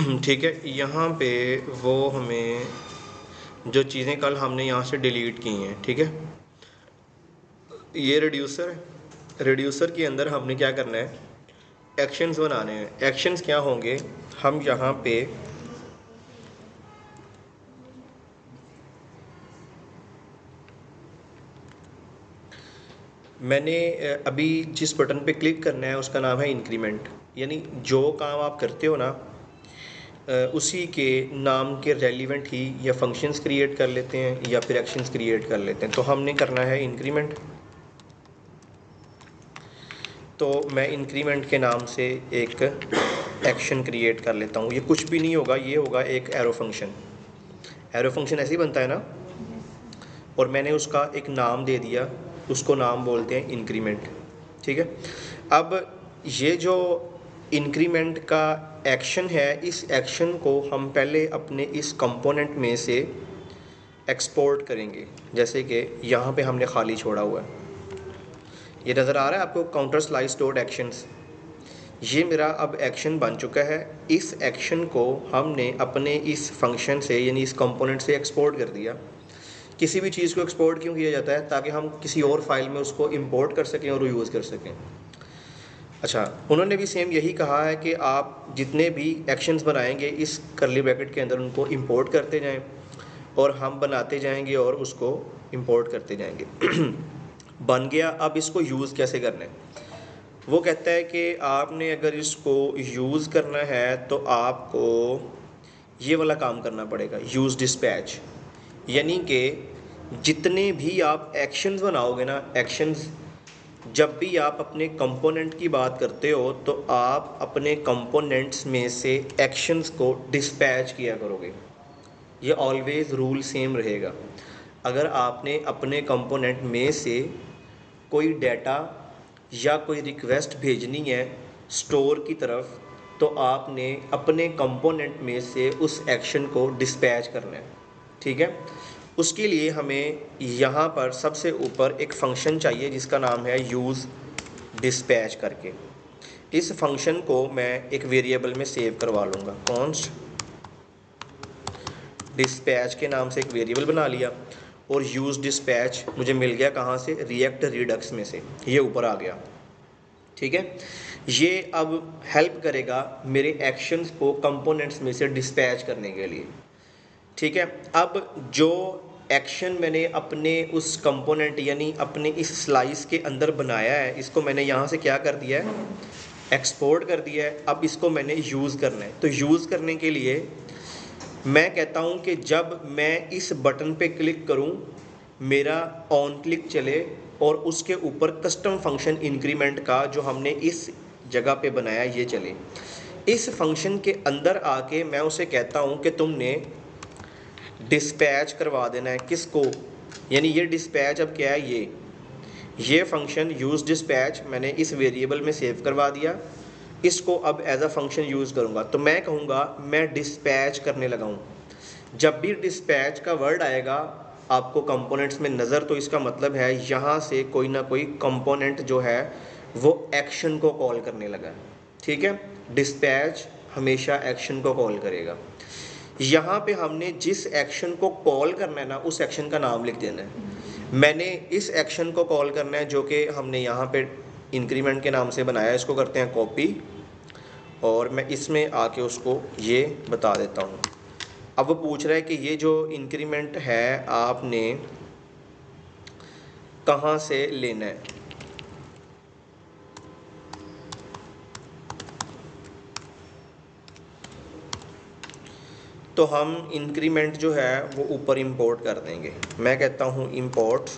ठीक है, यहाँ पे वो हमें जो चीज़ें कल हमने यहाँ से डिलीट की हैं, ठीक है, ये रिड्यूसर है। रिड्यूसर के अंदर हमने क्या करना है, एक्शंस बनाने हैं। एक्शंस क्या होंगे, हम यहाँ पे मैंने अभी जिस बटन पे क्लिक करना है उसका नाम है इंक्रीमेंट। यानी जो काम आप करते हो ना, उसी के नाम के रेलिवेंट ही या फंक्शंस क्रिएट कर लेते हैं या फिर एक्शंस क्रिएट कर लेते हैं। तो हमने करना है इंक्रीमेंट। तो मैं इंक्रीमेंट के नाम से एक एक्शन क्रिएट कर लेता हूँ। ये कुछ भी नहीं होगा, ये होगा एक एरो फंक्शन। एरो फंक्शन ऐसे ही बनता है ना, और मैंने उसका एक नाम दे दिया, उसको नाम बोलते हैं इंक्रीमेंट। ठीक है, अब ये जो इंक्रीमेंट का एक्शन है, इस एक्शन को हम पहले अपने इस कंपोनेंट में से एक्सपोर्ट करेंगे। जैसे कि यहाँ पे हमने खाली छोड़ा हुआ है, ये नज़र आ रहा है आपको, काउंटर स्लाइस डॉट एक्शंस। ये मेरा अब एक्शन बन चुका है। इस एक्शन को हमने अपने इस फंक्शन से यानी इस कंपोनेंट से एक्सपोर्ट कर दिया। किसी भी चीज़ को एक्सपोर्ट क्यों किया जाता है, ताकि हम किसी और फाइल में उसको इंपोर्ट कर सकें और यूज़ कर सकें। अच्छा, उन्होंने भी सेम यही कहा है कि आप जितने भी एक्शंस बनाएंगे इस करली ब्रैकेट के अंदर उनको इंपोर्ट करते जाएं और हम बनाते जाएंगे और उसको इंपोर्ट करते जाएंगे। बन गया, अब इसको यूज़ कैसे करना है। वो कहता है कि आपने अगर इसको यूज़ करना है तो आपको ये वाला काम करना पड़ेगा, यूज़ डिस्पैच। यानी कि जितने भी आप एक्शंस बनाओगे ना, एक्शंस जब भी आप अपने कंपोनेंट की बात करते हो तो आप अपने कंपोनेंट्स में से एक्शंस को डिस्पैच किया करोगे। ये ऑलवेज़ रूल सेम रहेगा। अगर आपने अपने कंपोनेंट में से कोई डाटा या कोई रिक्वेस्ट भेजनी है स्टोर की तरफ, तो आपने अपने कंपोनेंट में से उस एक्शन को डिस्पैच करना है। ठीक है, उसके लिए हमें यहाँ पर सबसे ऊपर एक फंक्शन चाहिए जिसका नाम है यूज़ डिस्पैच करके। इस फंक्शन को मैं एक वेरिएबल में सेव करवा लूँगा, कॉन्स्ट डिस्पैच के नाम से एक वेरिएबल बना लिया। और यूज़ डिस्पैच मुझे मिल गया कहाँ से, रिएक्ट रिडक्स में से, ये ऊपर आ गया। ठीक है, ये अब हेल्प करेगा मेरे एक्शंस को कंपोनेंट्स में से डिस्पैच करने के लिए। ठीक है, अब जो एक्शन मैंने अपने उस कंपोनेंट यानी अपने इस स्लाइस के अंदर बनाया है, इसको मैंने यहाँ से क्या कर दिया है, एक्सपोर्ट कर दिया है। अब इसको मैंने यूज़ करना है। तो यूज़ करने के लिए मैं कहता हूँ कि जब मैं इस बटन पे क्लिक करूँ, मेरा ऑन क्लिक चले और उसके ऊपर कस्टम फंक्शन इंक्रीमेंट का जो हमने इस जगह पे बनाया ये चले। इस फंक्शन के अंदर आके मैं उसे कहता हूँ कि तुमने डिस्पैच करवा देना है किसको, यानी ये डिस्पैच अब क्या है, ये फंक्शन यूज़ डिस्पैच मैंने इस वेरिएबल में सेव करवा दिया। इसको अब एज अ फंक्शन यूज़ करूँगा तो मैं कहूँगा मैं डिस्पैच करने लगा हूँ। जब भी डिस्पैच का वर्ड आएगा आपको कंपोनेंट्स में नज़र, तो इसका मतलब है यहाँ से कोई ना कोई कंपोनेंट जो है वो एक्शन को कॉल करने लगा। ठीक है, डिस्पैच हमेशा एक्शन को कॉल करेगा। यहाँ पे हमने जिस एक्शन को कॉल करना है ना, उस एक्शन का नाम लिख देना है। मैंने इस एक्शन को कॉल करना है जो कि हमने यहाँ पे इंक्रीमेंट के नाम से बनाया, इसको करते हैं कॉपी और मैं इसमें आके उसको ये बता देता हूँ। अब वो पूछ रहा है कि ये जो इंक्रीमेंट है आपने कहाँ से लेना है। तो हम इंक्रीमेंट जो है वो ऊपर इंपोर्ट कर देंगे। मैं कहता हूँ इंपोर्ट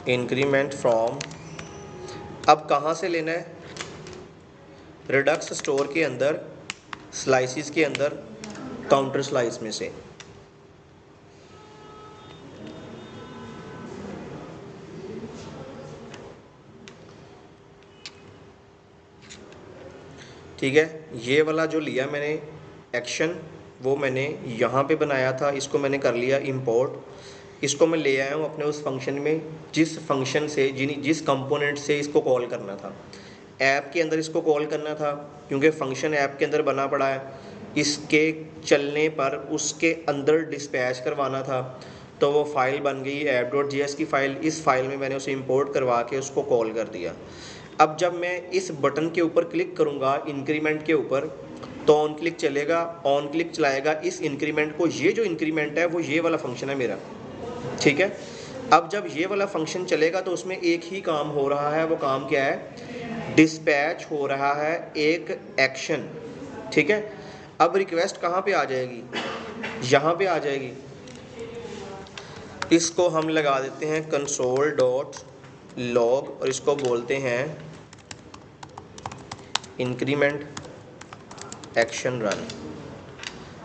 इंक्रीमेंट फ्रॉम, अब कहाँ से लेना है, रिडक्स स्टोर के अंदर, स्लाइसिस के अंदर, काउंटर स्लाइस में से। ठीक है, ये वाला जो लिया मैंने एक्शन वो मैंने यहाँ पे बनाया था, इसको मैंने कर लिया इंपोर्ट। इसको मैं ले आया हूँ अपने उस फंक्शन में जिस फंक्शन से जिस कंपोनेंट से इसको कॉल करना था। ऐप के अंदर इसको कॉल करना था, क्योंकि फंक्शन ऐप के अंदर बना पड़ा है, इसके चलने पर उसके अंदर डिस्पैच करवाना था। तो वो फ़ाइल बन गई app.js की फ़ाइल। इस फ़ाइल में मैंने उसे इंपोर्ट करवा के उसको कॉल कर दिया। अब जब मैं इस बटन के ऊपर क्लिक करूँगा इंक्रीमेंट के ऊपर, तो ऑन क्लिक चलेगा, ऑन क्लिक चलाएगा इस इंक्रीमेंट को। ये जो इंक्रीमेंट है वो ये वाला फंक्शन है मेरा, ठीक है। अब जब ये वाला फंक्शन चलेगा तो उसमें एक ही काम हो रहा है। वो काम क्या है? डिस्पैच हो रहा है एक एक्शन, ठीक है। अब रिक्वेस्ट कहाँ पे आ जाएगी? यहाँ पे आ जाएगी। इसको हम लगा देते हैं console.log और इसको बोलते हैं इंक्रीमेंट एक्शन रन।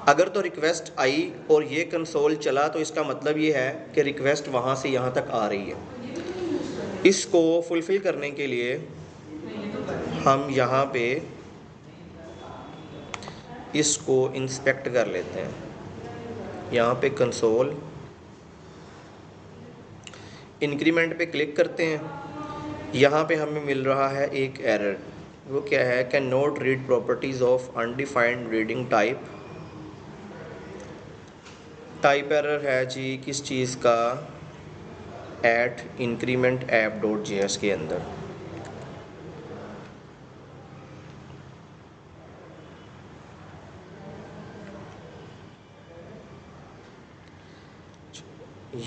अगर तो रिक्वेस्ट आई और ये कंसोल चला तो इसका मतलब ये है कि रिक्वेस्ट वहाँ से यहाँ तक आ रही है। इसको फुलफ़िल करने के लिए हम यहाँ पे इसको इंस्पेक्ट कर लेते हैं। यहाँ पे कंसोल इंक्रीमेंट पे क्लिक करते हैं। यहाँ पे हमें मिल रहा है एक एरर। वो क्या है? Can not read properties of undefined reading type. Type error है जी किस चीज़ का? एट इंक्रीमेंट app.js के अंदर।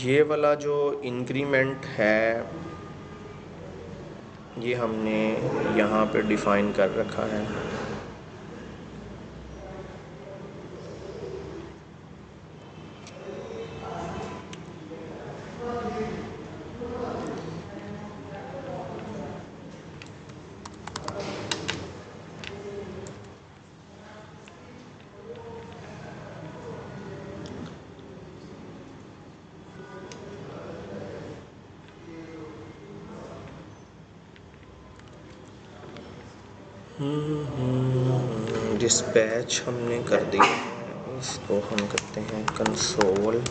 ये वाला जो इंक्रीमेंट है ये हमने यहाँ पे डिफ़ाइन कर रखा है। डिस्पैच हमने कर दिया है। इसको हम करते हैं कंसोल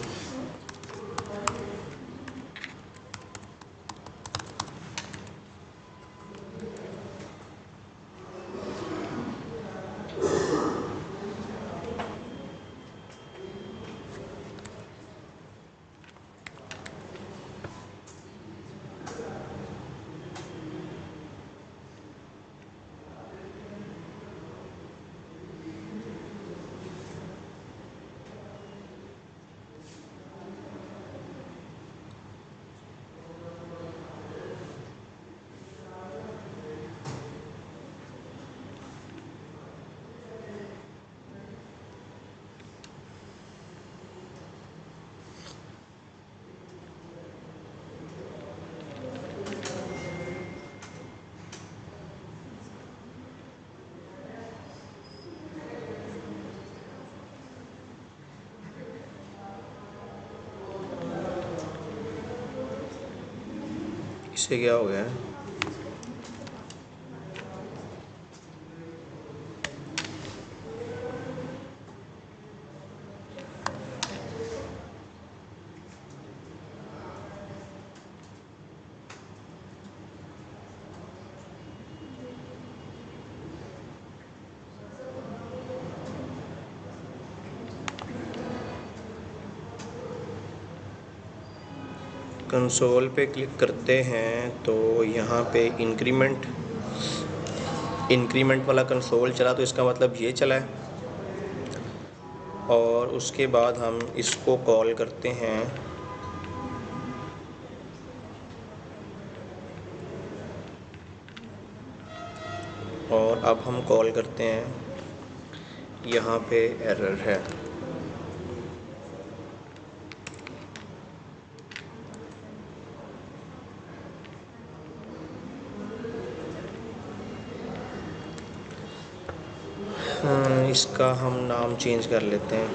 इससे क्या हो गया है? कंसोल पे क्लिक करते हैं तो यहाँ पे इंक्रीमेंट वाला कंसोल चला, तो इसका मतलब ये चला है। और उसके बाद हम इसको कॉल करते हैं और अब हम कॉल करते हैं यहाँ पे एरर है। इसका हम नाम चेंज कर लेते हैं।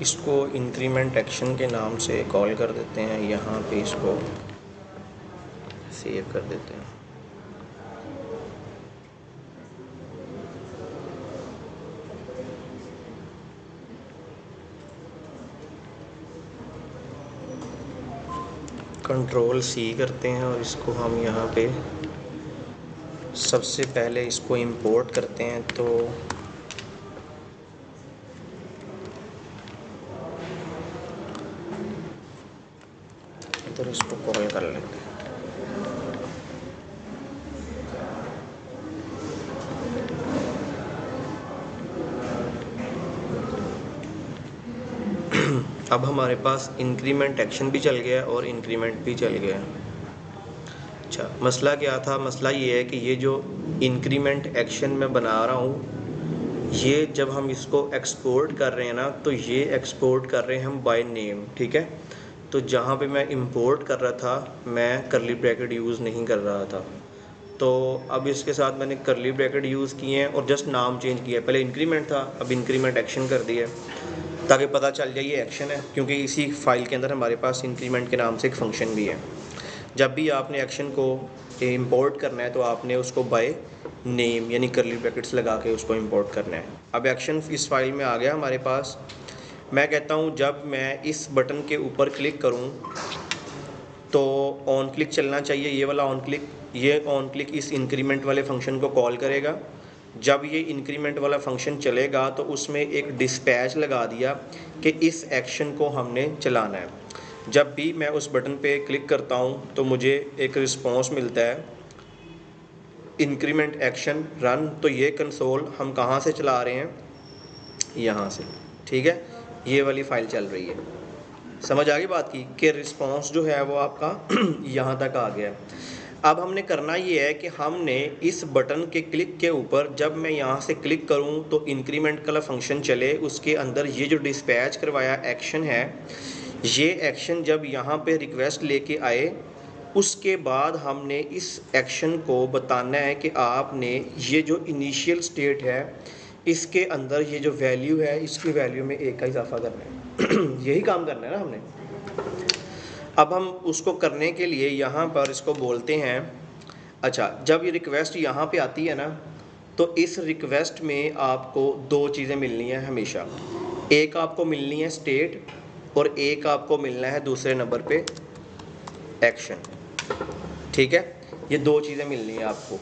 इसको इंक्रीमेंट एक्शन के नाम से कॉल कर देते हैं। यहाँ पे इसको सेव कर देते हैं। कंट्रोल सी करते हैं और इसको हम यहाँ पे सबसे पहले इसको इंपोर्ट करते हैं, तो इधर इसको कॉल कर लेते हैं। अब हमारे पास इंक्रीमेंट एक्शन भी चल गया और इंक्रीमेंट भी चल गया। अच्छा, मसला क्या था? मसला ये है कि ये जो इंक्रीमेंट एक्शन मैं बना रहा हूँ, ये जब हम इसको एक्सपोर्ट कर रहे हैं ना, तो ये एक्सपोर्ट कर रहे हैं हम बाय नेम, ठीक है। तो जहाँ पे मैं इंपोर्ट कर रहा था, मैं करली ब्रैकेट यूज़ नहीं कर रहा था, तो अब इसके साथ मैंने करली ब्रैकेट यूज़ किए हैं और जस्ट नाम चेंज किया है। पहले इंक्रीमेंट था, अब इंक्रीमेंट एक्शन कर दिया, ताकि पता चल जाए ये एक्शन है, क्योंकि इसी फाइल के अंदर हमारे पास इंक्रीमेंट के नाम से एक फ़ंक्शन भी है। जब भी आपने एक्शन को इंपोर्ट करना है तो आपने उसको बाय नेम यानी करली ब्रैकेट्स लगा के उसको इंपोर्ट करना है। अब एक्शन इस फाइल में आ गया हमारे पास। मैं कहता हूँ जब मैं इस बटन के ऊपर क्लिक करूँ तो ऑन क्लिक चलना चाहिए, ये वाला ऑन क्लिक। ये ऑन क्लिक इस इंक्रीमेंट वाले फंक्शन को कॉल करेगा। जब ये इंक्रीमेंट वाला फंक्शन चलेगा तो उसमें एक डिस्पैच लगा दिया कि इस एक्शन को हमने चलाना है। जब भी मैं उस बटन पे क्लिक करता हूँ तो मुझे एक रिस्पॉन्स मिलता है, इंक्रीमेंट एक्शन रन। तो ये कंसोल हम कहाँ से चला रहे हैं? यहाँ से, ठीक है। ये वाली फ़ाइल चल रही है। समझ आ गई बात की कि रिस्पॉन्स जो है वो आपका यहाँ तक आ गया। अब हमने करना ये है कि हमने इस बटन के क्लिक के ऊपर, जब मैं यहाँ से क्लिक करूँ तो इंक्रीमेंट वाला फंक्शन चले, उसके अंदर ये जो डिस्पैच करवाया एक्शन है, ये एक्शन जब यहाँ पे रिक्वेस्ट लेके आए, उसके बाद हमने इस एक्शन को बताना है कि आपने ये जो इनिशियल स्टेट है, इसके अंदर ये जो वैल्यू है, इसकी वैल्यू में 1 का इजाफा करना है। यही काम करना है ना हमने। अब हम उसको करने के लिए यहाँ पर इसको बोलते हैं, अच्छा, जब ये रिक्वेस्ट यहाँ पे आती है ना, तो इस रिक्वेस्ट में आपको 2 चीज़ें मिलनी हैं हमेशा। एक आपको मिलनी है स्टेट और एक आपको मिलना है दूसरे नंबर पे एक्शन, ठीक है। ये 2 चीज़ें मिलनी है आपको।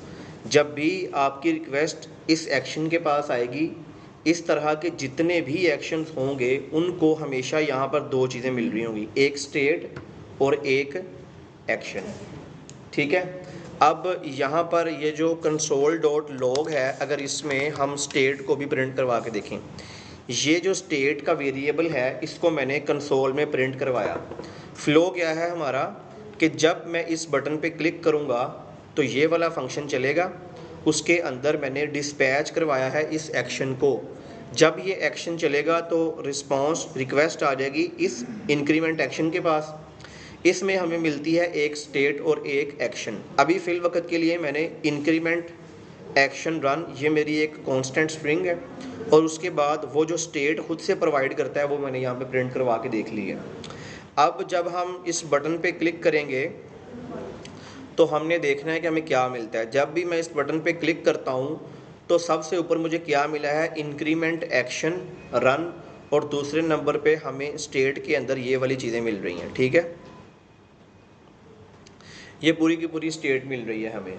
जब भी आपकी रिक्वेस्ट इस एक्शन के पास आएगी, इस तरह के जितने भी एक्शंस होंगे उनको हमेशा यहाँ पर 2 चीज़ें मिल रही होंगी, एक स्टेट और एक एक्शन, ठीक है। अब यहाँ पर ये जो console.log है, अगर इसमें हम स्टेट को भी प्रिंट करवा के देखें, ये जो स्टेट का वेरिएबल है इसको मैंने कंसोल में प्रिंट करवाया। फ्लो क्या है हमारा कि जब मैं इस बटन पे क्लिक करूँगा तो ये वाला फंक्शन चलेगा, उसके अंदर मैंने डिस्पैच करवाया है इस एक्शन को। जब ये एक्शन चलेगा तो रिस्पॉन्स रिक्वेस्ट आ जाएगी इस इंक्रीमेंट एक्शन के पास। इसमें हमें मिलती है एक स्टेट और एक एक्शन। अभी फ़िल वक्त के लिए मैंने इंक्रीमेंट एक्शन रन, ये मेरी एक कांस्टेंट स्ट्रिंग है, और उसके बाद वो जो स्टेट खुद से प्रोवाइड करता है वो मैंने यहाँ पे प्रिंट करवा के देख ली है। अब जब हम इस बटन पे क्लिक करेंगे तो हमने देखना है कि हमें क्या मिलता है। जब भी मैं इस बटन पे क्लिक करता हूँ तो सबसे ऊपर मुझे क्या मिला है, इंक्रीमेंट एक्शन रन, और दूसरे नंबर पे हमें स्टेट के अंदर ये वाली चीज़ें मिल रही हैं, ठीक है। ये पूरी की पूरी स्टेट मिल रही है हमें।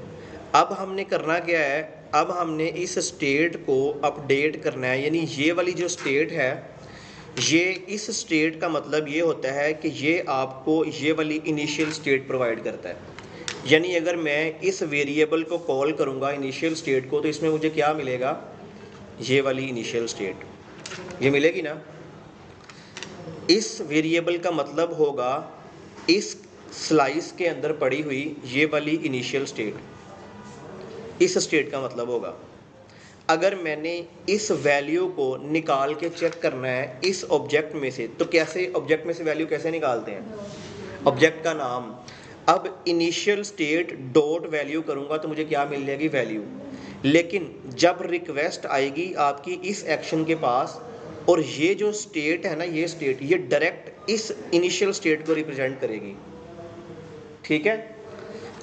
अब हमने करना क्या है, अब हमने इस स्टेट को अपडेट करना है, यानी ये वाली जो स्टेट है, ये इस स्टेट का मतलब ये होता है कि ये आपको ये वाली इनिशियल स्टेट प्रोवाइड करता है। यानी अगर मैं इस वेरिएबल को कॉल करूँगा इनिशियल स्टेट को, तो इसमें मुझे क्या मिलेगा, ये वाली इनिशियल स्टेट ये मिलेगी ना। इस वेरिएबल का मतलब होगा इस स्लाइस के अंदर पड़ी हुई ये वाली इनिशियल स्टेट, इस स्टेट का मतलब होगा। अगर मैंने इस वैल्यू को निकाल के चेक करना है इस ऑब्जेक्ट में से, तो कैसे ऑब्जेक्ट में से वैल्यू कैसे निकालते हैं, ऑब्जेक्ट का नाम। अब इनिशियल स्टेट डॉट वैल्यू करूँगा तो मुझे क्या मिल जाएगी, वैल्यू। लेकिन जब रिक्वेस्ट आएगी आपकी इस एक्शन के पास, और ये जो स्टेट है ना, ये स्टेट ये डायरेक्ट इस इनिशियल स्टेट को रिप्रेजेंट करेगी, ठीक है।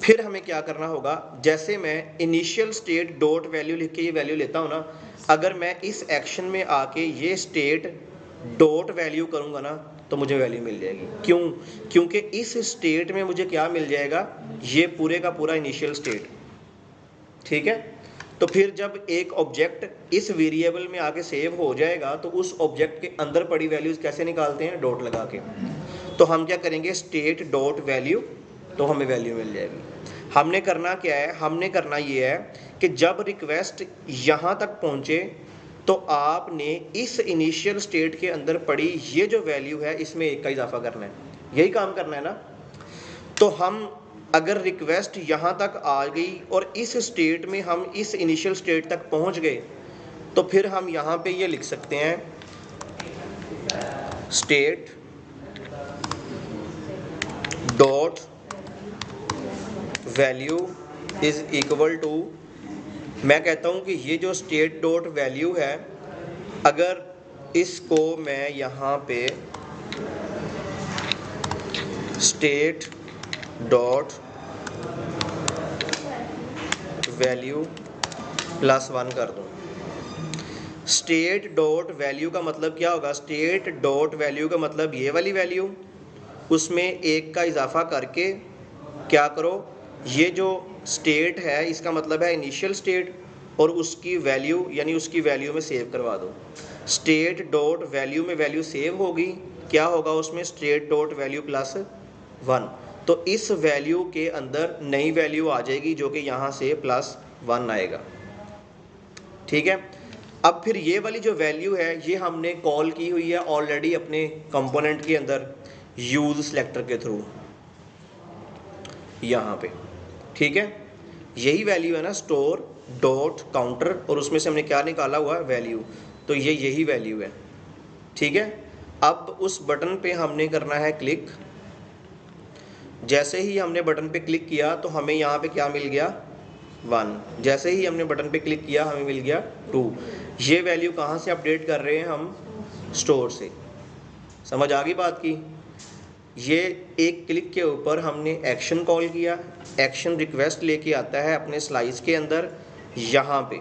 फिर हमें क्या करना होगा, जैसे मैं इनिशियल स्टेट डॉट वैल्यू लिख के ये वैल्यू लेता हूँ ना, अगर मैं इस एक्शन में आके ये स्टेट डॉट वैल्यू करूँगा ना, तो मुझे वैल्यू मिल जाएगी। क्यों? क्योंकि इस स्टेट में मुझे क्या मिल जाएगा, ये पूरे का पूरा इनिशियल स्टेट। ठीक है, तो फिर जब एक ऑब्जेक्ट इस वेरिएबल में आके सेव हो जाएगा तो उस ऑब्जेक्ट के अंदर पड़ी वैल्यूज कैसे निकालते हैं, डॉट लगा के। तो हम क्या करेंगे, स्टेट डॉट वैल्यू, तो हमें वैल्यू मिल जाएगी। हमने करना क्या है, हमने करना ये है कि जब रिक्वेस्ट यहाँ तक पहुँचे तो आपने इस इनिशियल स्टेट के अंदर पड़ी ये जो वैल्यू है इसमें एक का इजाफा करना है, यही काम करना है ना। तो हम अगर रिक्वेस्ट यहाँ तक आ गई और इस स्टेट में हम इस इनिशियल स्टेट तक पहुँच गए तो फिर हम यहाँ पे ये लिख सकते हैं state dot value is equal to, मैं कहता हूँ कि ये जो स्टेट डॉट वैल्यू है, अगर इसको मैं यहाँ पे स्टेट डॉट वैल्यू +1 कर दूँ। स्टेट डॉट वैल्यू का मतलब क्या होगा, स्टेट डॉट वैल्यू का मतलब ये वाली वैल्यू, उसमें एक का इजाफा करके क्या करो, ये जो स्टेट है इसका मतलब है इनिशियल स्टेट, और उसकी वैल्यू यानी उसकी वैल्यू में सेव करवा दो। स्टेट डॉट वैल्यू में वैल्यू सेव होगी, क्या होगा उसमें, स्टेट डॉट वैल्यू +1, तो इस वैल्यू के अंदर नई वैल्यू आ जाएगी जो कि यहाँ से +1 आएगा। ठीक है, अब फिर ये वाली जो वैल्यू है ये हमने कॉल की हुई है ऑलरेडी अपने कंपोनेंट के अंदर यूज सिलेक्टर के थ्रू यहाँ पे। ठीक है, यही वैल्यू है ना, स्टोर डॉट काउंटर, और उसमें से हमने क्या निकाला हुआ है, वैल्यू, तो ये यही वैल्यू है। ठीक है, अब उस बटन पे हमने करना है क्लिक। जैसे ही हमने बटन पे क्लिक किया तो हमें यहाँ पे क्या मिल गया, 1। जैसे ही हमने बटन पे क्लिक किया हमें मिल गया 2। ये वैल्यू कहाँ से अपडेट कर रहे हैं हम, स्टोर से। समझ आ गई बात की। ये एक क्लिक के ऊपर हमने एक्शन कॉल किया, एक्शन रिक्वेस्ट लेके आता है अपने स्लाइस के अंदर यहाँ पे।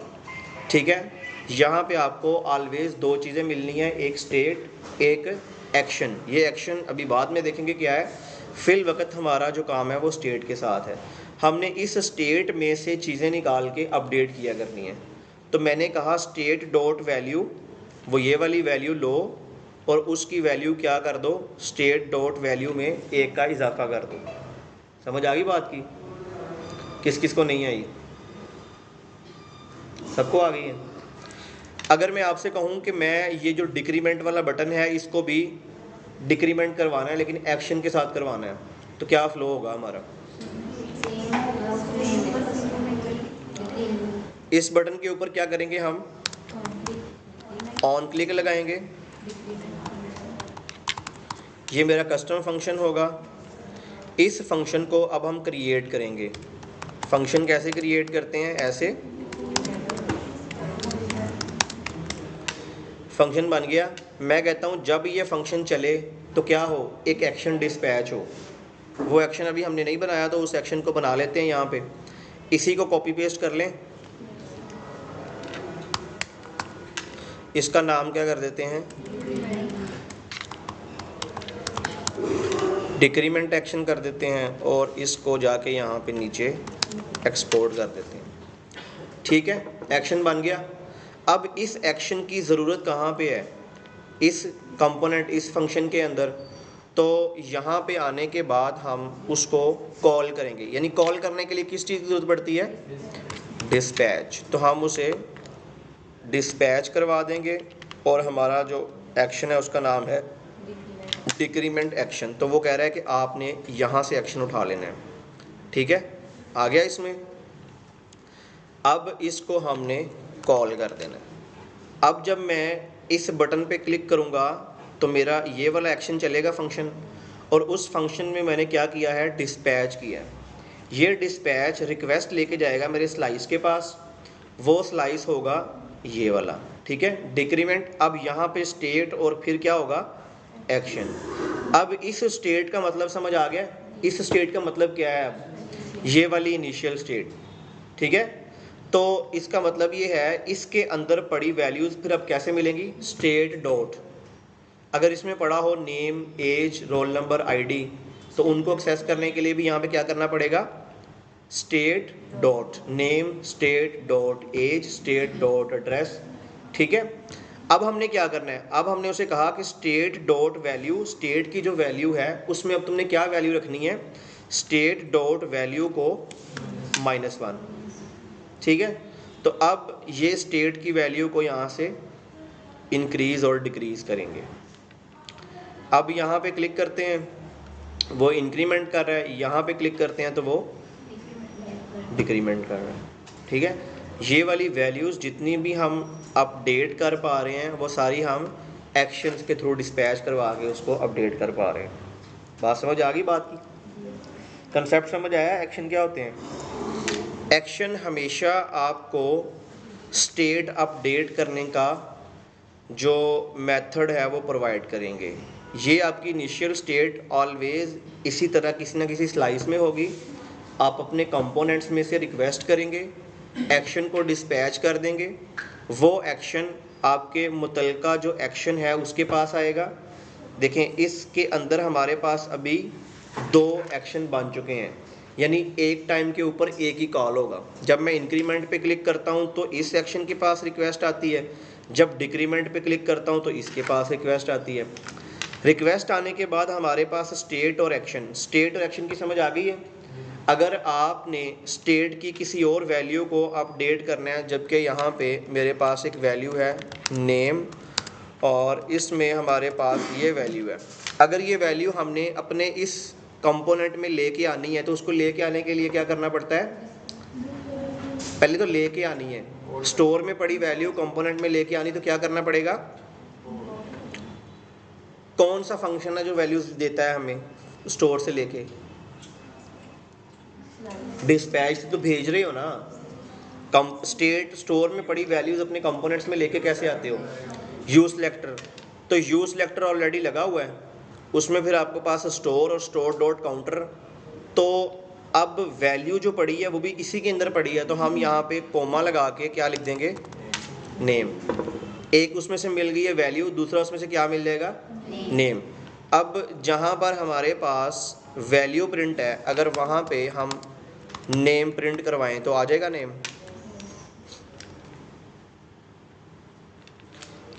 ठीक है, यहाँ पे आपको ऑलवेज 2 चीज़ें मिलनी है, एक स्टेट एक एक्शन। ये एक्शन अभी बाद में देखेंगे क्या है, फिल वक्त हमारा जो काम है वो स्टेट के साथ है। हमने इस स्टेट में से चीज़ें निकाल के अपडेट किया करनी है। तो मैंने कहा स्टेट डॉट वैल्यू, वो ये वाली वैल्यू लो और उसकी वैल्यू क्या कर दो, स्टेट डॉट वैल्यू में 1 का इजाफा कर दो। समझ आ गई बात की, किस किस को नहीं आई, सबको आ गई है। अगर मैं आपसे कहूँ कि मैं ये जो डिक्रीमेंट वाला बटन है इसको भी डिक्रीमेंट करवाना है लेकिन एक्शन के साथ करवाना है, तो क्या फ्लो होगा हमारा, इस बटन के ऊपर क्या करेंगे हम, ऑन क्लिक लगाएंगे, ये मेरा कस्टम फंक्शन होगा। इस फंक्शन को अब हम क्रिएट करेंगे। फंक्शन कैसे क्रिएट करते हैं, ऐसे फंक्शन बन गया। मैं कहता हूँ जब ये फंक्शन चले तो क्या हो, एक एक्शन डिस्पैच हो। वो एक्शन अभी हमने नहीं बनाया तो उस एक्शन को बना लेते हैं यहाँ पे। इसी को कॉपी पेस्ट कर लें, इसका नाम क्या कर देते हैं, डिक्रीमेंट एक्शन कर देते हैं, और इसको जाके यहाँ पे नीचे एक्सपोर्ट कर देते हैं। ठीक है, एक्शन बन गया। अब इस एक्शन की ज़रूरत कहाँ पे है, इस कंपोनेंट, इस फंक्शन के अंदर। तो यहाँ पे आने के बाद हम उसको कॉल करेंगे, यानी कॉल करने के लिए किस चीज़ की ज़रूरत पड़ती है, डिस्पैच। तो हम उसे डिस्पैच करवा देंगे और हमारा जो एक्शन है उसका नाम है डिक्रीमेंट एक्शन। तो वो कह रहा है कि आपने यहाँ से एक्शन उठा लेना है। ठीक है, आ गया इसमें। अब इसको हमने कॉल कर देना है। अब जब मैं इस बटन पे क्लिक करूँगा तो मेरा ये वाला एक्शन चलेगा फंक्शन, और उस फंक्शन में मैंने क्या किया है, डिस्पैच किया। ये डिस्पैच रिक्वेस्ट लेके जाएगा मेरे स्लाइस के पास, वो स्लाइस होगा ये वाला। ठीक है, डिक्रीमेंट। अब यहाँ पे स्टेट और फिर क्या होगा, एक्शन। अब इस स्टेट का मतलब समझ आ गया, इस स्टेट का मतलब क्या है, अब ये वाली इनिशियल स्टेट। ठीक है, तो इसका मतलब ये है इसके अंदर पड़ी वैल्यूज़ फिर अब कैसे मिलेंगी, स्टेट डॉट अगर इसमें पड़ा हो name, age, roll number, ID, तो उनको एक्सेस करने के लिए भी यहाँ पे क्या करना पड़ेगा, state dot name, state dot age, state dot address. ठीक है, अब हमने क्या करना है, अब हमने उसे कहा कि स्टेट डॉट वैल्यू, स्टेट की जो वैल्यू है उसमें अब तुमने क्या वैल्यू रखनी है, स्टेट डॉट वैल्यू को -1। ठीक है, तो अब ये स्टेट की वैल्यू को यहाँ से इंक्रीज़ और डिक्रीज़ करेंगे। अब यहाँ पे क्लिक करते हैं, वो इंक्रीमेंट कर रहा है, यहाँ पे क्लिक करते हैं तो वो डिक्रीमेंट कर रहा है। ठीक है, ये वाली वैल्यूज़ जितनी भी हम अपडेट कर पा रहे हैं वो सारी हम एक्शंस के थ्रू डिस्पैच करवा के उसको अपडेट कर पा रहे हैं। बात समझ आ गई, बात की कंसेप्ट समझ आया। एक्शन क्या होते हैं, एक्शन हमेशा आपको स्टेट अपडेट करने का जो मेथड है वो प्रोवाइड करेंगे। ये आपकी इनिशियल स्टेट ऑलवेज इसी तरह किसी ना किसी स्लाइस में होगी। आप अपने कंपोनेंट्स में से रिक्वेस्ट करेंगे, एक्शन को डिस्पैच कर देंगे, वो एक्शन आपके मुतलका जो एक्शन है उसके पास आएगा। देखें, इसके अंदर हमारे पास अभी 2 एक्शन बन चुके हैं, यानी एक टाइम के ऊपर एक ही कॉल होगा। जब मैं इंक्रीमेंट पे क्लिक करता हूँ तो इस एक्शन के पास रिक्वेस्ट आती है, जब डिक्रीमेंट पे क्लिक करता हूँ तो इसके पास रिक्वेस्ट आती है। रिक्वेस्ट आने के बाद हमारे पास स्टेट और एक्शन, स्टेट और एक्शन की समझ आ गई है। अगर आपने स्टेट की किसी और वैल्यू को अपडेट करना है, जबकि यहाँ पे मेरे पास एक वैल्यू है नेम और इसमें हमारे पास ये वैल्यू है, अगर ये वैल्यू हमने अपने इस कंपोनेंट में लेके आनी है तो उसको लेके आने के लिए क्या करना पड़ता है, पहले तो लेके आनी है। स्टोर में पड़ी वैल्यू कंपोनेंट में लेके आनी तो क्या करना पड़ेगा, कौन सा फंक्शन है जो वैल्यूज देता है हमें स्टोर से लेके, डिस्पैच तो भेज रहे हो ना। स्टेट स्टोर में पड़ी वैल्यूज अपने कंपोनेंट्स में लेके कैसे आते हो, यू सिलेक्टर, तो यू सिलेक्टर ऑलरेडी लगा हुआ है उसमें, फिर आपके पास स्टोर और स्टोर डॉट काउंटर। तो अब वैल्यू जो पड़ी है वो भी इसी के अंदर पड़ी है, तो हम यहाँ पे कोमा लगा के क्या लिख देंगे, नेम। एक उसमें से मिल गई है वैल्यू, दूसरा उसमें से क्या मिल जाएगा, नेम। अब जहाँ पर हमारे पास वैल्यू प्रिंट है, अगर वहाँ पे हम नेम प्रिंट करवाएं तो आ जाएगा नेम।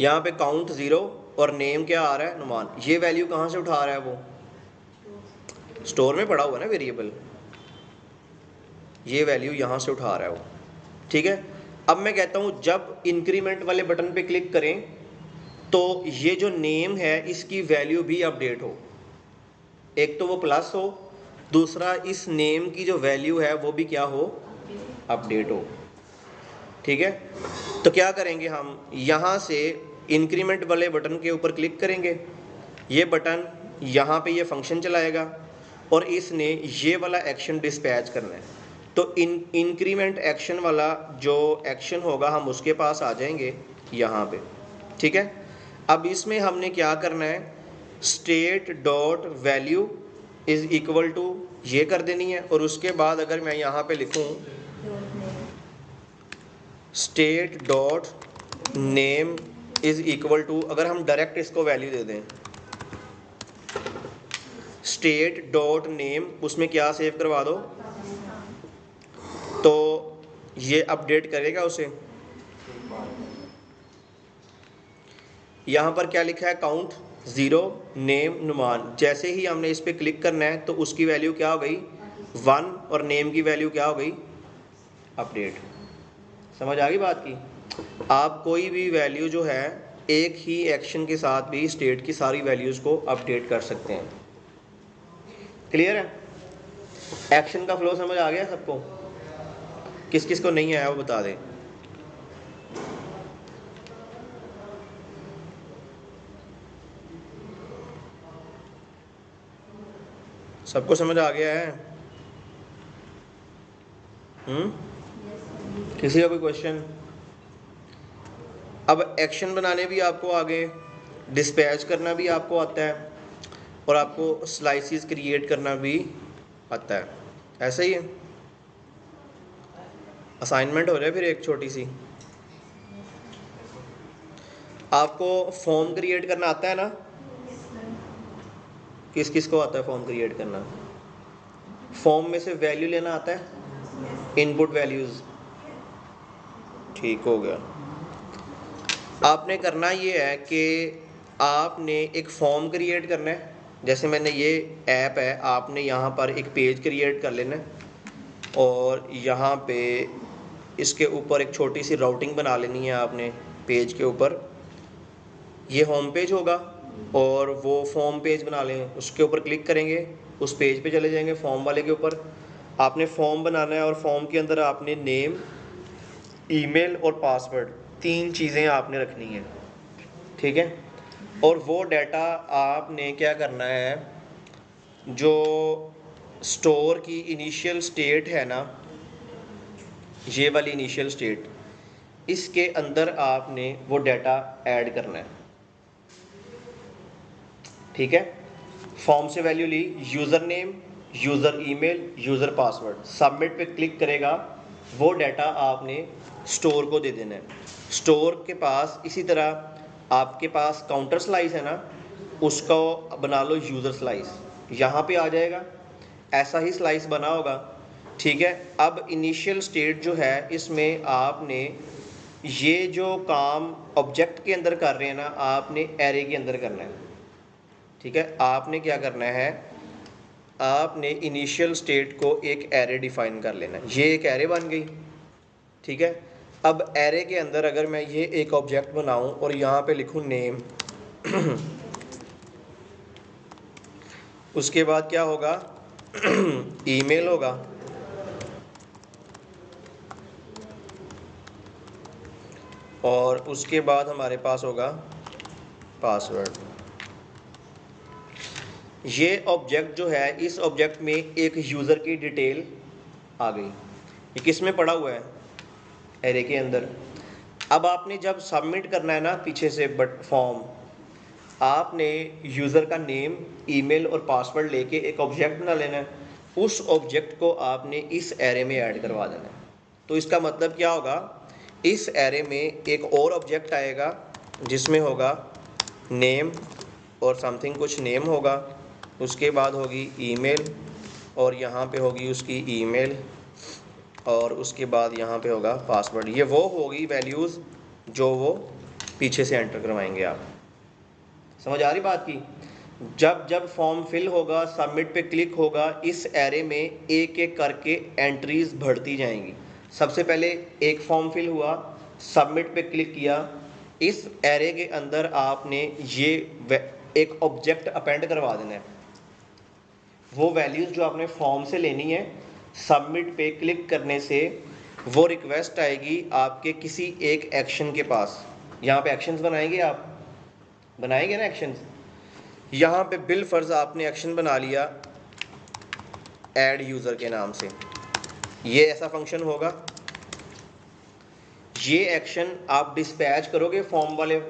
यहाँ पे काउंट 0 और नेम क्या आ रहा है, नुमान। ये वैल्यू कहाँ से उठा रहा है, वो स्टोर में पड़ा हुआ है ना वेरिएबल, ये वैल्यू यहाँ से उठा रहा है वो। ठीक है, अब मैं कहता हूँ जब इंक्रीमेंट वाले बटन पे क्लिक करें तो ये जो नेम है इसकी वैल्यू भी अपडेट हो, एक तो वो प्लस हो, दूसरा इस नेम की जो वैल्यू है वो भी क्या हो, अपडेट हो। ठीक है, तो क्या करेंगे, हम यहाँ से इंक्रीमेंट वाले बटन के ऊपर क्लिक करेंगे, ये बटन यहाँ पे ये फंक्शन चलाएगा और इसने ये वाला एक्शन डिस्पैच करना है। तो इंक्रीमेंट एक्शन वाला जो एक्शन होगा हम उसके पास आ जाएंगे यहाँ पे। ठीक है, अब इसमें हमने क्या करना है, state dot value is equal to ये कर देनी है, और उसके बाद अगर मैं यहाँ पे लिखूँ state dot name is equal to, अगर हम डायरेक्ट इसको वैल्यू दे दें स्टेट डॉट नेम, उसमें क्या सेव करवा दो, तो ये अपडेट करेगा उसे। यहाँ पर क्या लिखा है, काउंट 0 नेम नुमान। जैसे ही हमने इस पर क्लिक करना है तो उसकी वैल्यू क्या हो गई, 1, और नेम की वैल्यू क्या हो गई, अपडेट। समझ आ गई बात की। आप कोई भी वैल्यू जो है एक ही एक्शन के साथ भी स्टेट की सारी वैल्यूज़ को अपडेट कर सकते हैं। क्लियर है, एक्शन का फ्लो समझ आ गया सबको, किस किस को नहीं आया वो बता दें। सबको समझ आ गया है? किसी का कोई क्वेश्चन? अब एक्शन बनाने भी आपको आगे, डिस्पैच करना भी आपको आता है, और आपको स्लाइसिस क्रिएट करना भी आता है। ऐसा ही है, असाइनमेंट हो रहा है फिर एक छोटी सी। आपको फॉर्म क्रिएट करना आता है ना, किस किस को आता है फॉर्म क्रिएट करना? फॉर्म में से वैल्यू लेना आता है, इनपुट वैल्यूज़, ठीक हो गया। आपने करना ये है कि आपने एक फॉर्म क्रिएट करना है, जैसे मैंने ये ऐप है, आपने यहाँ पर एक पेज क्रिएट कर लेना है और यहाँ पे इसके ऊपर एक छोटी सी राउटिंग बना लेनी है आपने पेज के ऊपर। ये होम पेज होगा और वो फॉर्म पेज बना लें, उसके ऊपर क्लिक करेंगे, उस पेज पे चले जाएंगे फॉर्म वाले के ऊपर। आपने फॉर्म बनाना है और फॉर्म के अंदर आपने नेम, ईमेल और पासवर्ड, 3 चीज़ें आपने रखनी है, ठीक है। और वो डाटा आपने क्या करना है, जो स्टोर की इनिशियल स्टेट है ना, ये वाली इनिशियल स्टेट, इसके अंदर आपने वो डाटा ऐड करना है, ठीक है। फॉर्म से वैल्यू ली, user name, user email, user password, submit पे क्लिक करेगा, वो डाटा आपने स्टोर को दे देना है। स्टोर के पास इसी तरह आपके पास काउंटर स्लाइस है ना, उसको बना लो यूज़र स्लाइस, यहाँ पे आ जाएगा, ऐसा ही स्लाइस बना होगा, ठीक है। अब इनिशियल स्टेट जो है, इसमें आपने ये जो काम ऑब्जेक्ट के अंदर कर रहे हैं ना, आपने एरे के अंदर करना है, ठीक है। आपने क्या करना है, आपने इनिशियल स्टेट को एक एरे डिफाइन कर लेना है, ये एक एरे बन गई, ठीक है। अब एरे के अंदर अगर मैं ये एक ऑब्जेक्ट बनाऊं और यहाँ पे लिखूं नेम उसके बाद क्या होगा ईमेल होगा, और उसके बाद हमारे पास होगा पासवर्ड। ये ऑब्जेक्ट जो है, इस ऑब्जेक्ट में एक यूज़र की डिटेल आ गई, ये किस में पड़ा हुआ है, एरे के अंदर। अब आपने जब सबमिट करना है ना पीछे से फॉर्म, आपने यूज़र का नेम, ईमेल और पासवर्ड लेके एक ऑब्जेक्ट बना लेना है, उस ऑब्जेक्ट को आपने इस एरे में ऐड करवा देना है। तो इसका मतलब क्या होगा, इस एरे में एक और ऑब्जेक्ट आएगा जिसमें होगा नेम और समथिंग कुछ नेम होगा, उसके बाद होगी ईमेल और यहाँ पे होगी उसकी ईमेल, और उसके बाद यहाँ पे होगा पासवर्ड। ये वो होगी वैल्यूज़ जो वो पीछे से एंटर करवाएंगे आप। समझ आ रही बात की? जब जब फॉर्म फिल होगा, सबमिट पे क्लिक होगा, इस एरे में एक एक करके एंट्रीज बढ़ती जाएंगी। सबसे पहले एक फॉर्म फिल हुआ, सबमिट पे क्लिक किया, इस एरे के अंदर आपने ये एक ऑब्जेक्ट अपेंड करवा देना है। वो वैल्यूज़ जो आपने फॉर्म से लेनी है, सबमिट पे क्लिक करने से वो रिक्वेस्ट आएगी आपके किसी एक एक्शन के पास। यहाँ पे एक्शंस बनाएंगे आप, बनाएंगे ना एक्शंस। यहाँ पे बिल फर्ज आपने एक्शन बना लिया ऐड यूज़र के नाम से, ये ऐसा फंक्शन होगा। ये एक्शन आप डिस्पैच करोगे फॉर्म वाले,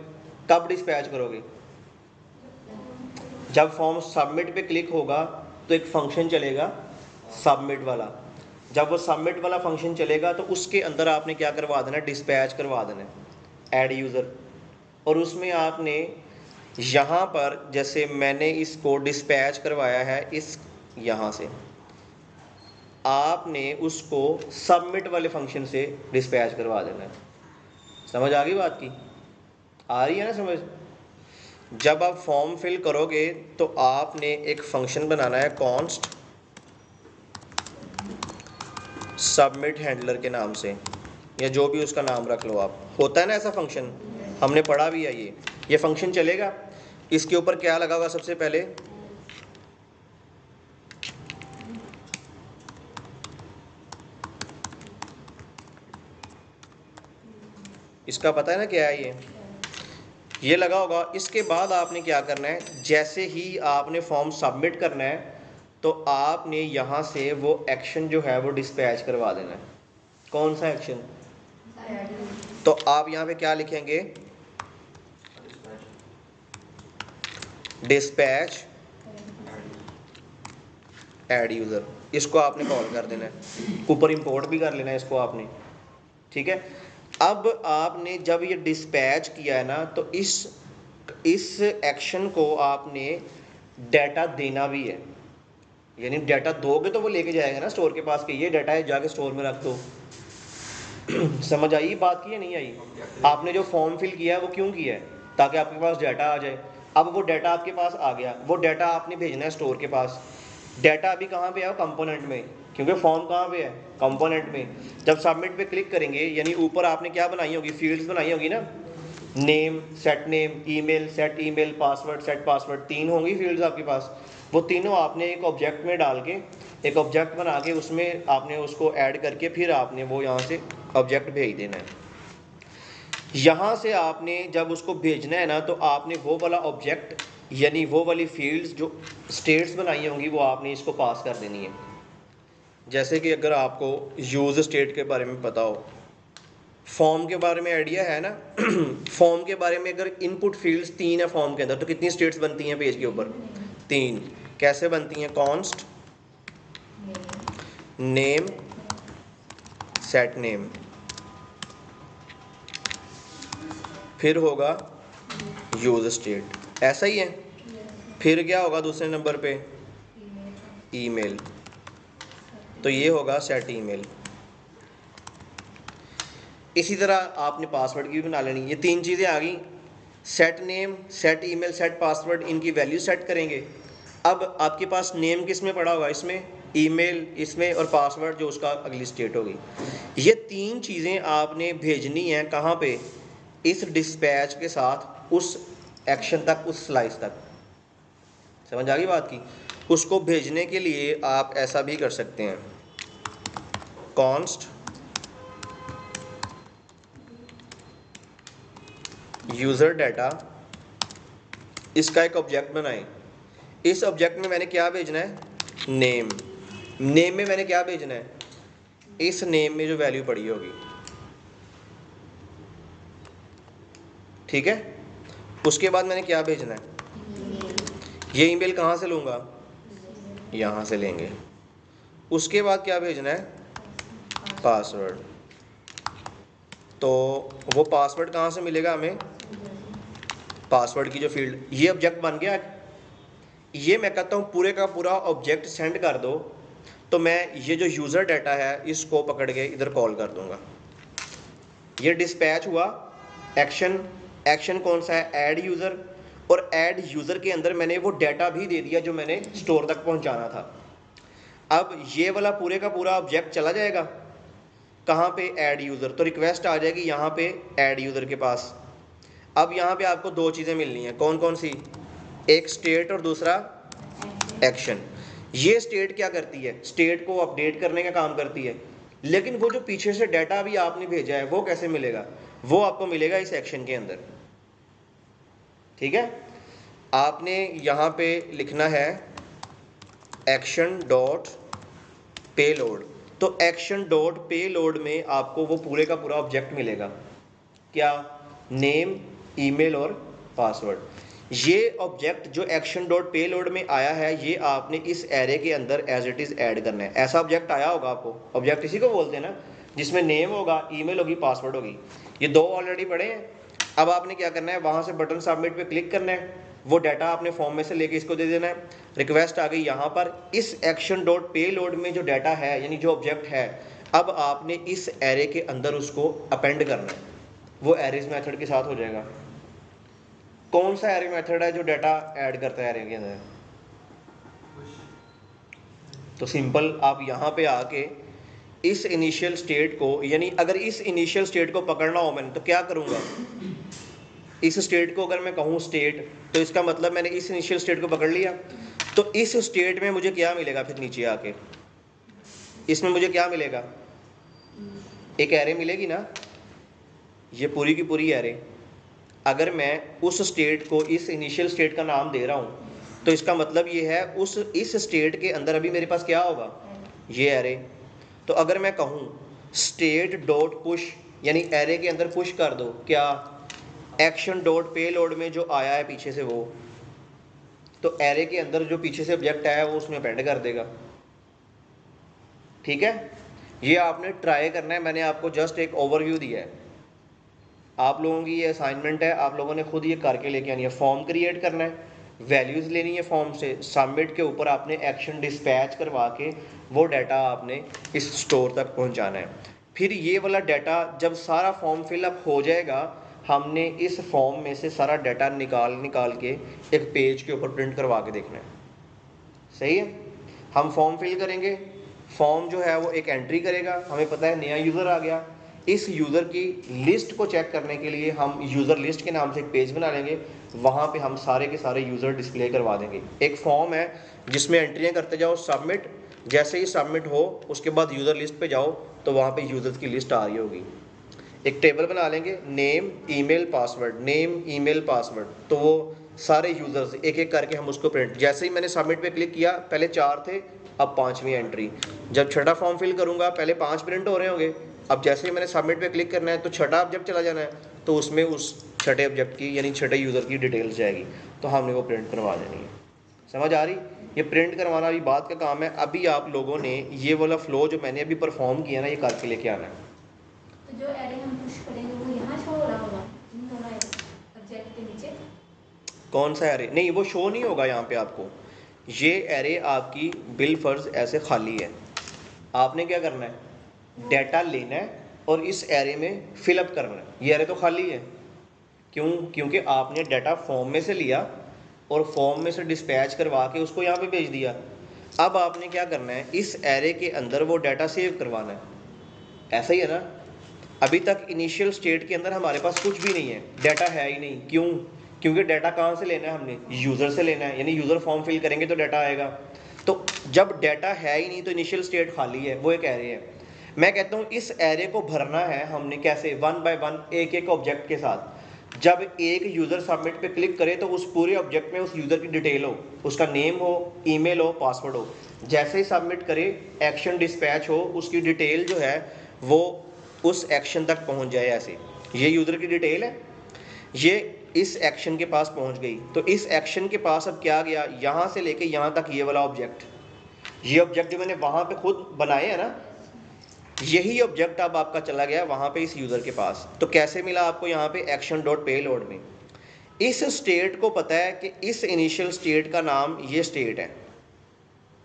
कब डिस्पैच करोगे, जब फॉर्म सबमिट पे क्लिक होगा तो एक फंक्शन चलेगा सबमिट वाला। जब वो सबमिट वाला फंक्शन चलेगा तो उसके अंदर आपने क्या करवा देना, डिस्पैच करवा देना ऐड यूज़र। और उसमें आपने यहाँ पर, जैसे मैंने इसको डिस्पैच करवाया है इस यहाँ से, आपने उसको सबमिट वाले फंक्शन से डिस्पैच करवा देना है। समझ आ गई बात की? आ रही है ना समझ? जब आप फॉर्म फिल करोगे तो आपने एक फंक्शन बनाना है कॉन्स्ट सबमिट हैंडलर के नाम से, या जो भी उसका नाम रख लो आप, होता है ना ऐसा फंक्शन, हमने पढ़ा भी है। ये फंक्शन चलेगा, इसके ऊपर क्या लगा होगा, सबसे पहले इसका पता है ना क्या है, ये लगा होगा। इसके बाद आपने क्या करना है, जैसे ही आपने फॉर्म सबमिट करना है तो आपने यहाँ से वो एक्शन जो है वो डिस्पैच करवा देना है। कौन सा एक्शन? तो आप यहाँ पे क्या लिखेंगे, डिस्पैच ऐड यूज़र, इसको आपने कॉल कर देना है, ऊपर इंपोर्ट भी कर लेना है इसको आपने, ठीक है। अब आपने जब ये डिस्पैच किया है ना, तो इस एक्शन को आपने डाटा देना भी है, यानी डाटा दोगे तो वो लेके जाएगा ना स्टोर के पास कि ये डाटा है, जाके स्टोर में रख दो। समझ आई बात की या नहीं आई? आपने जो फॉर्म फिल किया है वो क्यों किया है? ताकि आपके पास डाटा आ जाए। अब वो डाटा आपके पास आ गया, वो डाटा आपने भेजना है स्टोर के पास। डाटा अभी कहाँ पे है? कंपोनेंट में, क्योंकि फॉर्म कहाँ पे है? कंपोनेंट में। जब सबमिट पे क्लिक करेंगे, यानी ऊपर आपने क्या बनाई होगी? फील्ड्स बनाई होगी ना, name, set name, email, set email, password, set password, 3 होंगी फील्ड्स आपके पास। वो तीनों आपने एक ऑब्जेक्ट में डाल के, एक ऑब्जेक्ट बना के उसमें आपने उसको ऐड करके फिर आपने वो यहाँ से ऑब्जेक्ट भेज देना है। यहाँ से आपने जब उसको भेजना है ना, तो आपने वो वाला ऑब्जेक्ट यानी वो वाली फील्ड्स जो स्टेट्स बनाई होंगी वो आपने इसको पास कर देनी है। जैसे कि अगर आपको यूज स्टेट के बारे में पता हो, फॉर्म के बारे में आइडिया है ना, फॉर्म के बारे में अगर इनपुट फील्ड्स 3 है फॉर्म के अंदर, तो कितनी स्टेट्स बनती हैं पेज के ऊपर? 3। कैसे बनती हैं? कॉन्स्ट नेम, सेट नेम, फिर होगा यूज स्टेट, ऐसा ही है। फिर क्या होगा दूसरे नंबर पे? ईमेल, तो ये होगा सेट ईमेल। इसी तरह आपने पासवर्ड की भी बना लेनी। ये 3 चीज़ें आ गई, set name, set email, set password, इनकी वैल्यू सेट करेंगे। अब आपके पास नेम किस में पड़ा होगा? इसमें, ईमेल इसमें, और पासवर्ड जो उसका अगली स्टेट होगी। ये 3 चीज़ें आपने भेजनी हैं कहाँ पे? इस डिस्पैच के साथ उस एक्शन तक, उस स्लाइस तक। समझ आ गई बात की? उसको भेजने के लिए आप ऐसा भी कर सकते हैं, कॉन्स्ट यूज़र डाटा, इसका एक ऑब्जेक्ट बनाएं। इस ऑब्जेक्ट में मैंने क्या भेजना है? नेम। नेम में मैंने क्या भेजना है? इस नेम में जो वैल्यू पड़ी होगी, ठीक है। उसके बाद मैंने क्या भेजना है? ये ईमेल कहाँ से लूँगा? यहाँ से लेंगे। उसके बाद क्या भेजना है? पासवर्ड। तो वो पासवर्ड कहाँ से मिलेगा हमें? पासवर्ड की जो फील्ड, ये ऑब्जेक्ट बन गया। ये मैं कहता हूँ पूरे का पूरा ऑब्जेक्ट सेंड कर दो, तो मैं ये जो यूज़र डाटा है इसको पकड़ के इधर कॉल कर दूंगा। ये डिस्पैच हुआ। एक्शन, एक्शन कौन सा है? Add user. और ऐड यूज़र के अंदर मैंने वो डाटा भी दे दिया जो मैंने स्टोर तक पहुंचाना था। अब ये वाला पूरे का पूरा ऑब्जेक्ट चला जाएगा कहाँ पे? Add user. तो रिक्वेस्ट आ जाएगी यहाँ पे ऐड यूज़र के पास। अब यहाँ पे आपको 2 चीज़ें मिलनी हैं, कौन कौन सी? एक स्टेट और दूसरा एक्शन। ये स्टेट क्या करती है? स्टेट को अपडेट करने का काम करती है। लेकिन वो जो पीछे से डाटा भी आपने भेजा है वो कैसे मिलेगा? वो आपको मिलेगा इस एक्शन के अंदर, ठीक है। आपने यहाँ पे लिखना है एक्शन डॉट पेलोड। तो एक्शन डॉट पेलोड में आपको वो पूरे का पूरा ऑब्जेक्ट मिलेगा, क्या? नेम, ईमेल और पासवर्ड। ये ऑब्जेक्ट जो एक्शन डॉट पेलोड में आया है, ये आपने इस एरे के अंदर एज इट इज़ ऐड करना है। ऐसा ऑब्जेक्ट आया होगा आपको, ऑब्जेक्ट इसी को बोलते हैं ना, जिसमें नेम होगा, ईमेल होगी, पासवर्ड होगी। ये 2 ऑलरेडी पड़े हैं। अब आपने क्या करना है? वहाँ से बटन सबमिट पे क्लिक करना है, वो डाटा आपने फॉर्म में से लेके इसको दे देना है। रिक्वेस्ट आ गई यहाँ पर। इस एक्शन डॉट पेलोड में जो डाटा है यानी जो ऑब्जेक्ट है, अब आपने इस एरे के अंदर उसको अपेंड करना है। वो एरेज मेथड के साथ हो जाएगा। कौन सा एरे मेथड है जो डाटा ऐड करता है एरे के अंदर? तो सिंपल, आप यहाँ पे आके इस इनिशियल स्टेट को, यानी अगर इस इनिशियल स्टेट को पकड़ना हो मैंने, तो क्या करूँगा? इस स्टेट को अगर मैं कहूँ स्टेट, तो इसका मतलब मैंने इस इनिशियल स्टेट को पकड़ लिया। तो इस स्टेट में मुझे क्या मिलेगा? फिर नीचे आके इसमें मुझे क्या मिलेगा? एक एरे मिलेगी ना, ये पूरी की पूरी एरे। अगर मैं उस स्टेट को इस इनिशियल स्टेट का नाम दे रहा हूँ, तो इसका मतलब ये है उस इस स्टेट के अंदर अभी मेरे पास क्या होगा? ये एरे। तो अगर मैं कहूँ स्टेट डॉट पुश, यानी एरे के अंदर पुश कर दो, क्या? एक्शन डॉट पेलोड में जो आया है पीछे से वो, तो एरे के अंदर जो पीछे से ऑब्जेक्ट आया है वो उसमें अपेंड कर देगा, ठीक है। ये आपने ट्राई करना है, मैंने आपको जस्ट एक ओवरव्यू दिया है। आप लोगों की ये असाइनमेंट है, आप लोगों ने खुद ये करके लेके आनी है। फॉर्म क्रिएट करना है, वैल्यूज़ लेनी है फॉर्म से, सबमिट के ऊपर आपने एक्शन डिस्पैच करवा के वो डाटा आपने इस स्टोर तक पहुंचाना है। फिर ये वाला डाटा जब सारा फॉर्म फिलअप हो जाएगा, हमने इस फॉर्म में से सारा डाटा निकाल के एक पेज के ऊपर प्रिंट करवा के देखना है। सही है, हम फॉर्म फिल करेंगे, फॉर्म जो है वो एक एंट्री करेगा, हमें पता है नया यूज़र आ गया। इस यूज़र की लिस्ट को चेक करने के लिए हम यूज़र लिस्ट के नाम से एक पेज बना लेंगे, वहाँ पे हम सारे के सारे यूज़र डिस्प्ले करवा देंगे। एक फॉर्म है जिसमें एंट्रियाँ करते जाओ, सबमिट, जैसे ही सबमिट हो उसके बाद यूज़र लिस्ट पे जाओ तो वहाँ पे यूज़र्स की लिस्ट आ रही होगी। एक टेबल बना लेंगे, name email password, name email password, तो वो सारे यूज़र्स एक एक करके हम उसको प्रिंट, जैसे ही मैंने सबमिट पे क्लिक किया पहले 4 थे, अब 5वीं एंट्री। जब छठा फॉर्म फिल करूँगा पहले 5 प्रिंट हो रहे होंगे, अब जैसे ही मैंने सबमिट पे क्लिक करना है तो छठा ऑब्जेक्ट चला जाना है, तो उसमें उस छठे ऑब्जेक्ट की यानी छठे यूज़र की डिटेल्स जाएगी, तो हमने वो प्रिंट करवा देनी है। समझ आ रही? ये प्रिंट करवाना भी बात का काम है। अभी आप लोगों ने ये वाला फ्लो जो मैंने अभी परफॉर्म किया ना, ये करके लेके आना है। तो जो एरे हम पुश करेंगे वो यहाँ शो हो रहा होगा इन दोनों ऑब्जेक्ट के नीचे? कौन सा एरे? नहीं, वो शो नहीं होगा यहाँ पे आपको। ये एरे आपकी बिल फर्ज ऐसे खाली है। आपने क्या करना है, डाटा लेना है और इस एरे में फिलअप करना है। ये एरे तो खाली है, क्यों? क्योंकि आपने डाटा फॉर्म में से लिया और फॉर्म में से डिस्पैच करवा के उसको यहाँ पे भेज दिया। अब आपने क्या करना है, इस एरे के अंदर वो डाटा सेव करवाना है। ऐसा ही है ना? अभी तक इनिशियल स्टेट के अंदर हमारे पास कुछ भी नहीं है, डाटा है ही नहीं। क्यों? क्योंकि डाटा कहाँ से लेना है, हमने यूज़र से लेना है, यानी यूज़र फॉर्म फिल करेंगे तो डाटा आएगा। तो जब डाटा है ही नहीं तो इनिशियल स्टेट खाली है, वो एक एरे है। मैं कहता हूँ इस एरे को भरना है हमने कैसे, 1 बाय 1 एक एक ऑब्जेक्ट के साथ। जब एक यूज़र सबमिट पे क्लिक करे तो उस पूरे ऑब्जेक्ट में उस यूज़र की डिटेल हो, उसका नेम हो, ईमेल हो, पासवर्ड हो। जैसे ही सबमिट करे, एक्शन डिस्पैच हो, उसकी डिटेल जो है वो उस एक्शन तक पहुंच जाए। ऐसे ये यूज़र की डिटेल है, ये इस एक्शन के पास पहुंच गई, तो इस एक्शन के पास अब क्या गया, यहाँ से लेके यहाँ तक ये वाला ऑब्जेक्ट, ये ऑब्जेक्ट जो मैंने वहाँ पे खुद बनाए है ना, यही ऑब्जेक्ट अब आपका चला गया वहाँ पे इस यूज़र के पास। तो कैसे मिला आपको यहाँ पे, एक्शन डॉट पे लोड में। इस स्टेट को पता है कि इस इनिशियल स्टेट का नाम ये स्टेट है,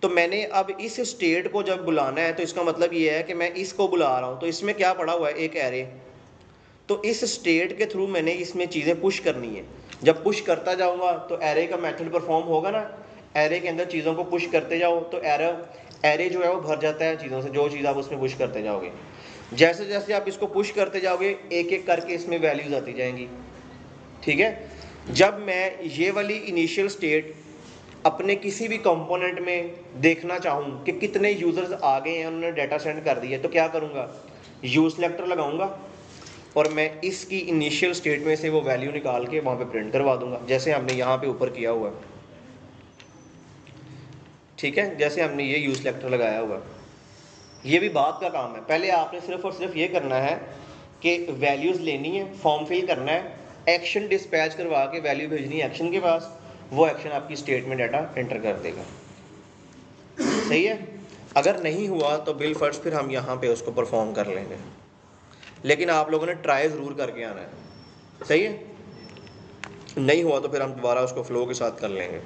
तो मैंने अब इस स्टेट को जब बुलाना है तो इसका मतलब ये है कि मैं इसको बुला रहा हूँ। तो इसमें क्या पड़ा हुआ है, एक एरे, तो इस स्टेट के थ्रू मैंने इसमें चीज़ें पुश करनी है। जब पुश करता जाऊँगा तो एरे का मेथड परफॉर्म होगा ना, एरे के अंदर चीज़ों को पुश करते जाओ तो एरे जो है वो भर जाता है चीज़ों से, जो चीज़ आप उसमें पुश करते जाओगे। जैसे जैसे आप इसको पुश करते जाओगे एक एक करके इसमें वैल्यूज़ आती जाएंगी। ठीक है, जब मैं ये वाली इनिशियल स्टेट अपने किसी भी कंपोनेंट में देखना चाहूँ कि कितने यूज़र्स आ गए हैं, उन्होंने डाटा सेंड कर दिया, तो क्या करूँगा, यूज सेलेक्टर लगाऊंगा और मैं इसकी इनिशियल स्टेट में से वो वैल्यू निकाल के वहाँ पे प्रिंट करवा दूंगा, जैसे हमने यहाँ पे ऊपर किया हुआ। ठीक है, जैसे हमने ये यूज सेलेक्टर लगाया हुआ। ये भी बात का काम है। पहले आपने सिर्फ और सिर्फ ये करना है कि वैल्यूज़ लेनी है, फॉर्म फिल करना है, एक्शन डिस्पैच करवा के वैल्यू भेजनी है एक्शन के पास, वो एक्शन आपकी स्टेट में डाटा एंटर कर देगा। सही है, अगर नहीं हुआ तो बिल फर्स्ट फिर हम यहाँ पे उसको परफॉर्म कर लेंगे, लेकिन आप लोगों ने ट्राई ज़रूर करके आना है। सही है, नहीं हुआ तो फिर हम दोबारा उसको फ्लो के साथ कर लेंगे।